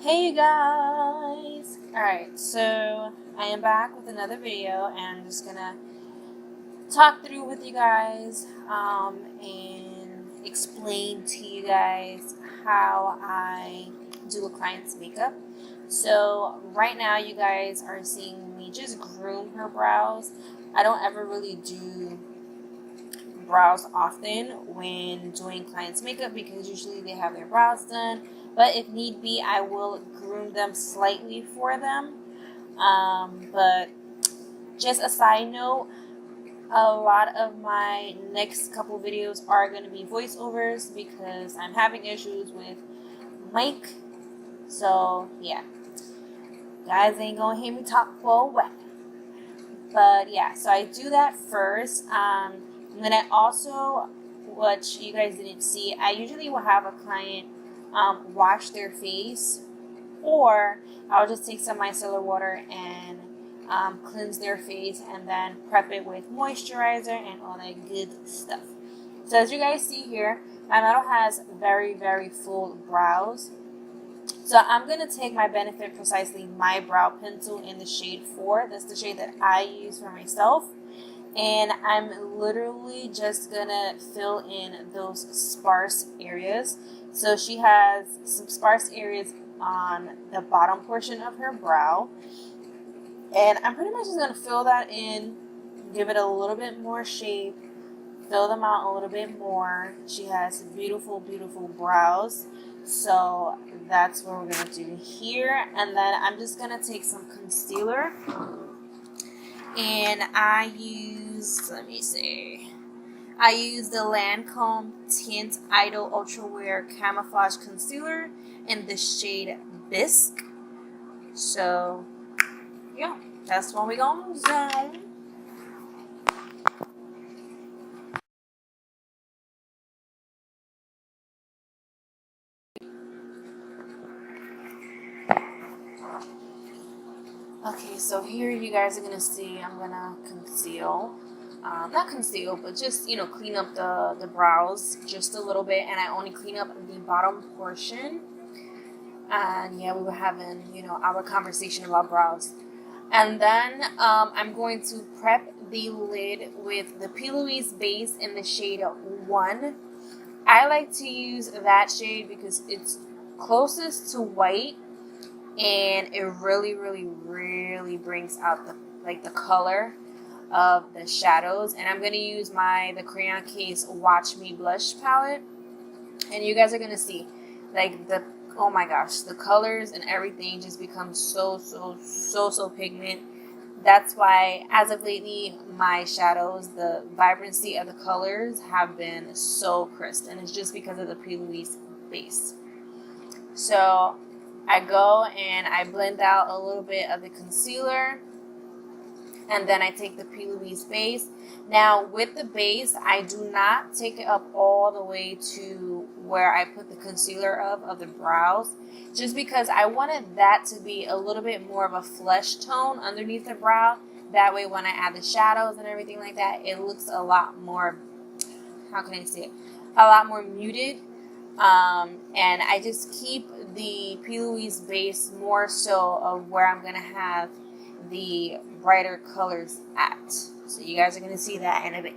Hey you guys! Alright, so I am back with another video and I'm just gonna talk through with you guys and explain to you guys how I do a client's makeup. So right now you guys are seeing me just groom her brows. I don't ever really do brows often when doing clients makeup because usually they have their brows done, but if need be I will groom them slightly for them. But just a side note, a lot of my next couple videos are going to be voiceovers because I'm having issues with mic. So yeah, guys ain't gonna hear me talk for a while. But yeah, so I do that first. And then I also, what you guys didn't see, I usually will have a client wash their face, or I'll just take some micellar water and cleanse their face and then prep it with moisturizer and all that good stuff. So as you guys see here, my model has very full brows. So I'm going to take my Benefit Precisely My Brow Pencil in the shade 4. That's the shade that I use for myself. And I'm literally just going to fill in those sparse areas. So she has some sparse areas on the bottom portion of her brow. And I'm pretty much just going to fill that in, give it a little bit more shape, fill them out a little bit more. She has beautiful brows. So that's what we're going to do here. And then I'm just going to take some concealer. And I use, I use the Lancome Tint Idol Ultra Wear Camouflage Concealer in the shade Bisque. So yeah, that's what we're going to do. Okay, so here you guys are going to see I'm going to conceal. Not conceal, but just, clean up the brows just a little bit. And I only clean up the bottom portion. And yeah, we were having, our conversation about brows. And then I'm going to prep the lid with the P. Louise base in the shade 1. I like to use that shade because it's closest to white. And it really brings out the color of the shadows. And I'm going to use the Crayon Case Watch Me Blush palette. And you guys are going to see, oh my gosh, the colors and everything just becomes so pigment. That's why, as of lately, my shadows, the vibrancy of the colors have been so crisp. And it's just because of the P. Louise base. So I go and I blend out a little bit of the concealer, and then I take the P. Louise base. Now with the base, I do not take it up all the way to where I put the concealer of the brows, just because I wanted that to be a little bit more of a flesh tone underneath the brow. That way when I add the shadows and everything like that, it looks a lot more, how can I say it, a lot more muted. And I just keep the P. Louise base more so of where I'm going to have the brighter colors at. So you guys are going to see that in a bit.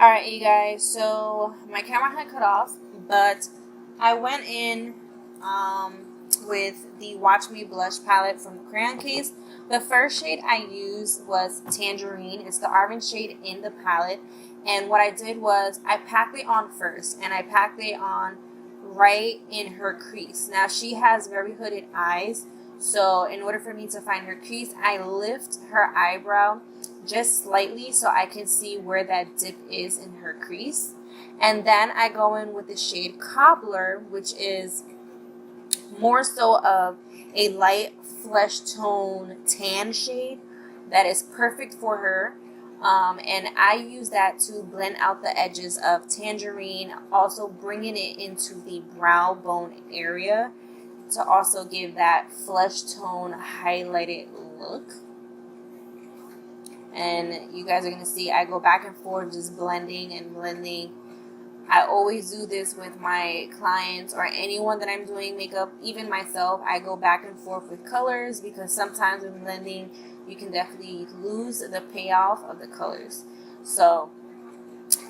Alright, you guys, so my camera had cut off, but I went in with the Watch Me Blush palette from the crayon case. The first shade I used was Tangerine. It's the orange shade in the palette. And what I did was I packed it on first, and I packed it on right in her crease. Now, she has very hooded eyes, so in order for me to find her crease, I lift her eyebrow just slightly so I can see where that dip is in her crease. And then I go in with the shade Cobbler, which is more so of a light flesh tone tan shade that is perfect for her. And I use that to blend out the edges of Tangerine, also bringing it into the brow bone area to also give that flesh tone highlighted look. And you guys are going to see I go back and forth just blending and blending. I always do this with my clients or anyone that I'm doing makeup, even myself. I go back and forth with colors because sometimes when blending, you can definitely lose the payoff of the colors. So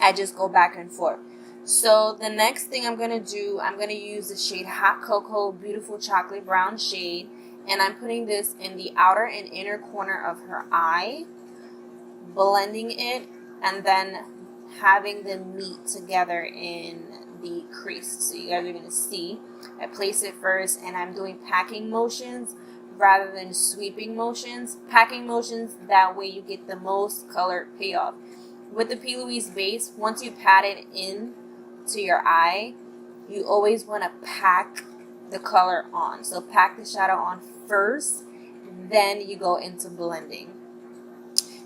I just go back and forth. So the next thing I'm going to do, I'm going to use the shade Hot Cocoa, beautiful chocolate brown shade. And I'm putting this in the outer and inner corner of her eye, blending it, and then having them meet together in the crease. So you guys are going to see I place it first, and I'm doing packing motions rather than sweeping motions. Packing motions, that way you get the most color payoff. With the P. Louise base, once you pat it in to your eye, you always want to pack the color on. So pack the shadow on first, then you go into blending.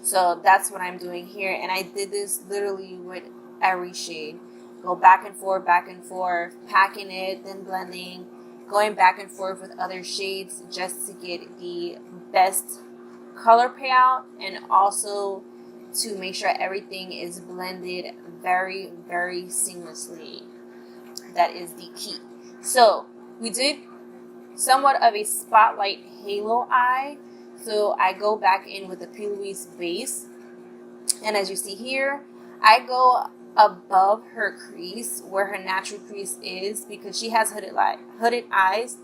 So that's what I'm doing here, and I did this literally with every shade. Go back and forth, packing it, then blending, going back and forth with other shades just to get the best color payout, and also to make sure everything is blended very, very seamlessly. That is the key. So we did somewhat of a spotlight halo eye. So I go back in with the P. Louise base, and as you see here, I go above her crease where her natural crease is because she has hooded eyes.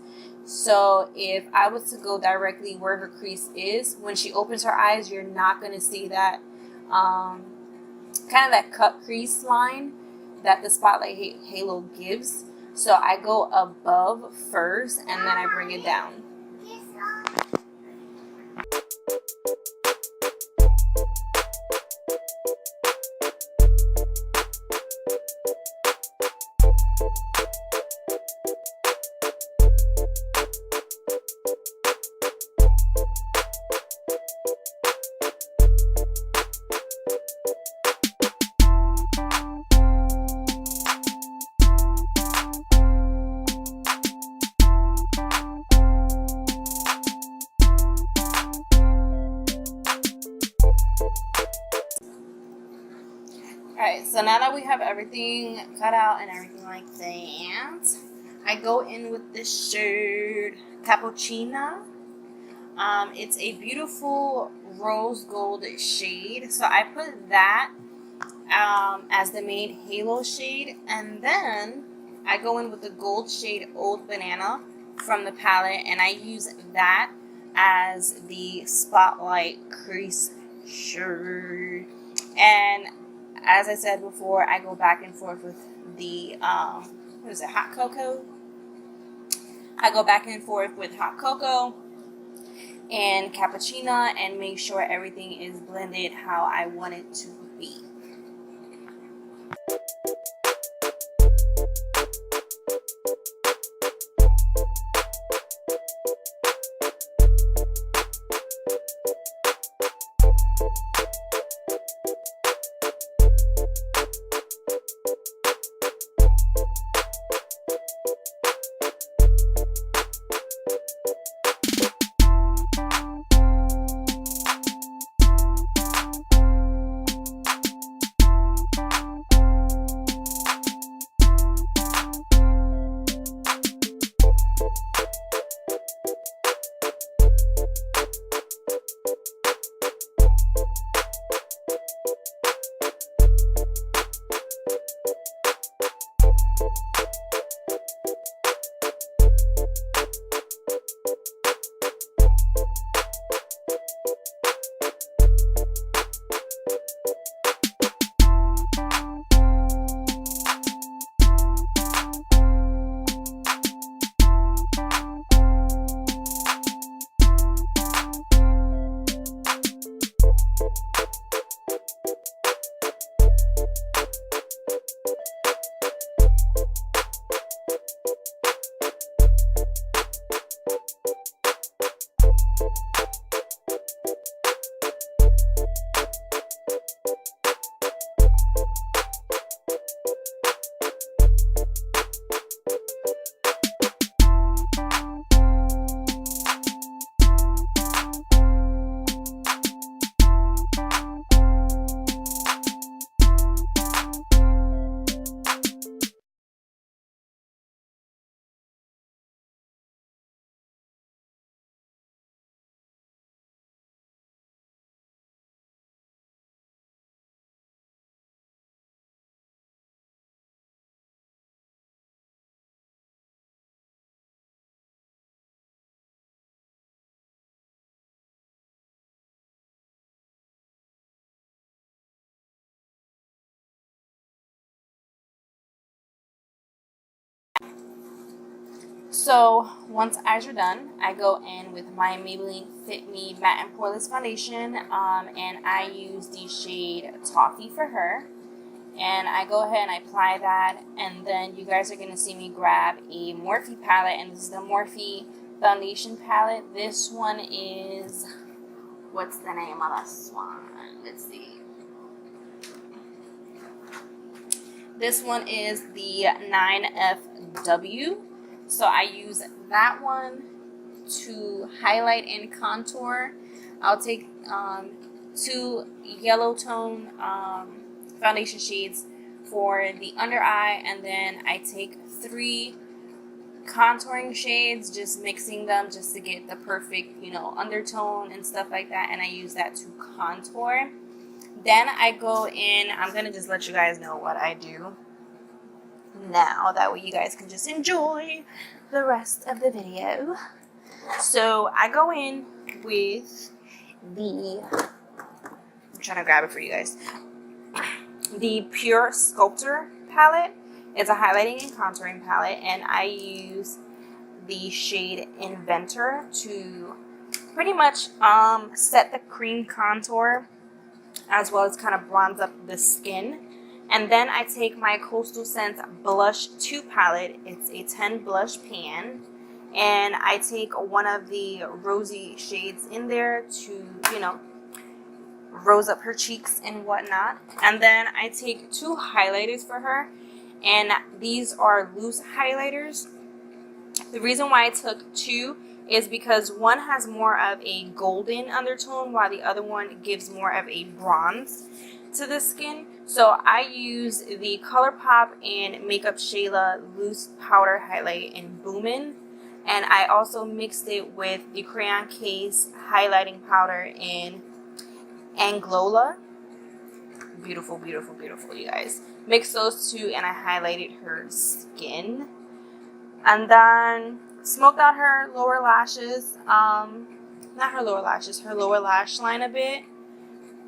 So if I was to go directly where her crease is, when she opens her eyes, you're not going to see that kind of that cut crease line that the spotlight halo gives. So I go above first, and then I bring it down. Alright, so now that we have everything cut out and everything like that, I go in with this shade Cappuccino. It's a beautiful rose gold shade, so I put that as the main halo shade, and then I go in with the gold shade Old Banana from the palette, and I use that as the spotlight crease shade. And as I said before, I go back and forth with the, Hot Cocoa? I go back and forth with Hot Cocoa and Cappuccino and make sure everything is blended how I want it to be. So once eyes are done, I go in with my Maybelline Fit Me Matte and Poreless Foundation, and I use the shade Toffee for her. And I go ahead and I apply that, and then you guys are going to see me grab a Morphe palette, and this is the Morphe foundation palette. This one is, what's the name of this one? Let's see. This one is the 9FW. So I use that one to highlight and contour. I'll take 2 yellow tone foundation shades for the under eye, and then I take 3 contouring shades, just mixing them just to get the perfect, you know, undertone and stuff like that, and I use that to contour. Then I go in, I'm gonna just let you guys know what I do now, that way you guys can just enjoy the rest of the video. So I go in with the, I'm trying to grab it for you guys, the Pure Sculptor palette. It's a highlighting and contouring palette, and I use the shade Inventor to pretty much set the cream contour as well as kind of bronze up the skin. And then I take my Coastal Scents Blush 2 palette. It's a 10 blush pan, and I take one of the rosy shades in there to, you know, rose up her cheeks and whatnot. And then I take 2 highlighters for her, and these are loose highlighters. The reason why I took 2 is because one has more of a golden undertone while the other one gives more of a bronze to the skin. So I use the Colourpop and makeupshayla loose powder highlight in Boomin, and I also mixed it with the Crayon Case highlighting powder in Anglowla. Beautiful, beautiful, beautiful, you guys. Mix those 2, and I highlighted her skin. And then smoked out her lower lashes. Not her lower lashes, her lower lash line a bit.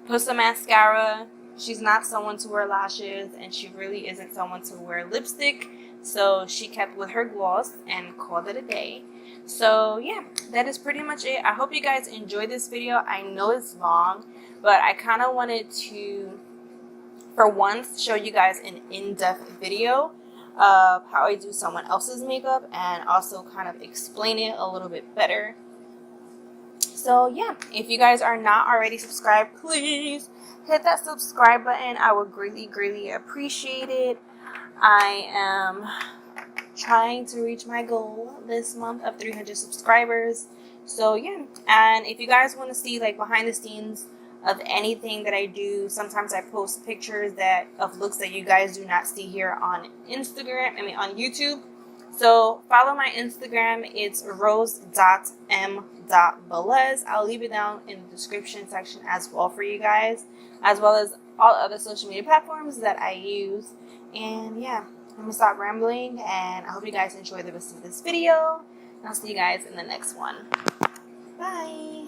Put some mascara. She's not someone to wear lashes, and she really isn't someone to wear lipstick. So she kept with her gloss and called it a day. So yeah, that is pretty much it. I hope you guys enjoyed this video. I know it's long, but I kind of wanted to, for once, show you guys an in-depth video of how I do someone else's makeup, and also kind of explain it a little bit better. So yeah, if you guys are not already subscribed, please hit that subscribe button. I would greatly, greatly appreciate it. I am trying to reach my goal this month of 300 subscribers. So yeah, and if you guys want to see like behind the scenes of anything that I do, sometimes I post pictures of looks that you guys do not see here on Instagram, on YouTube. So follow my Instagram. It's rose.m.belez. I'll leave it down in the description section as well for you guys, as well as all other social media platforms that I use. And yeah, I'm gonna stop rambling, and I hope you guys enjoy the rest of this video. And I'll see you guys in the next one. Bye.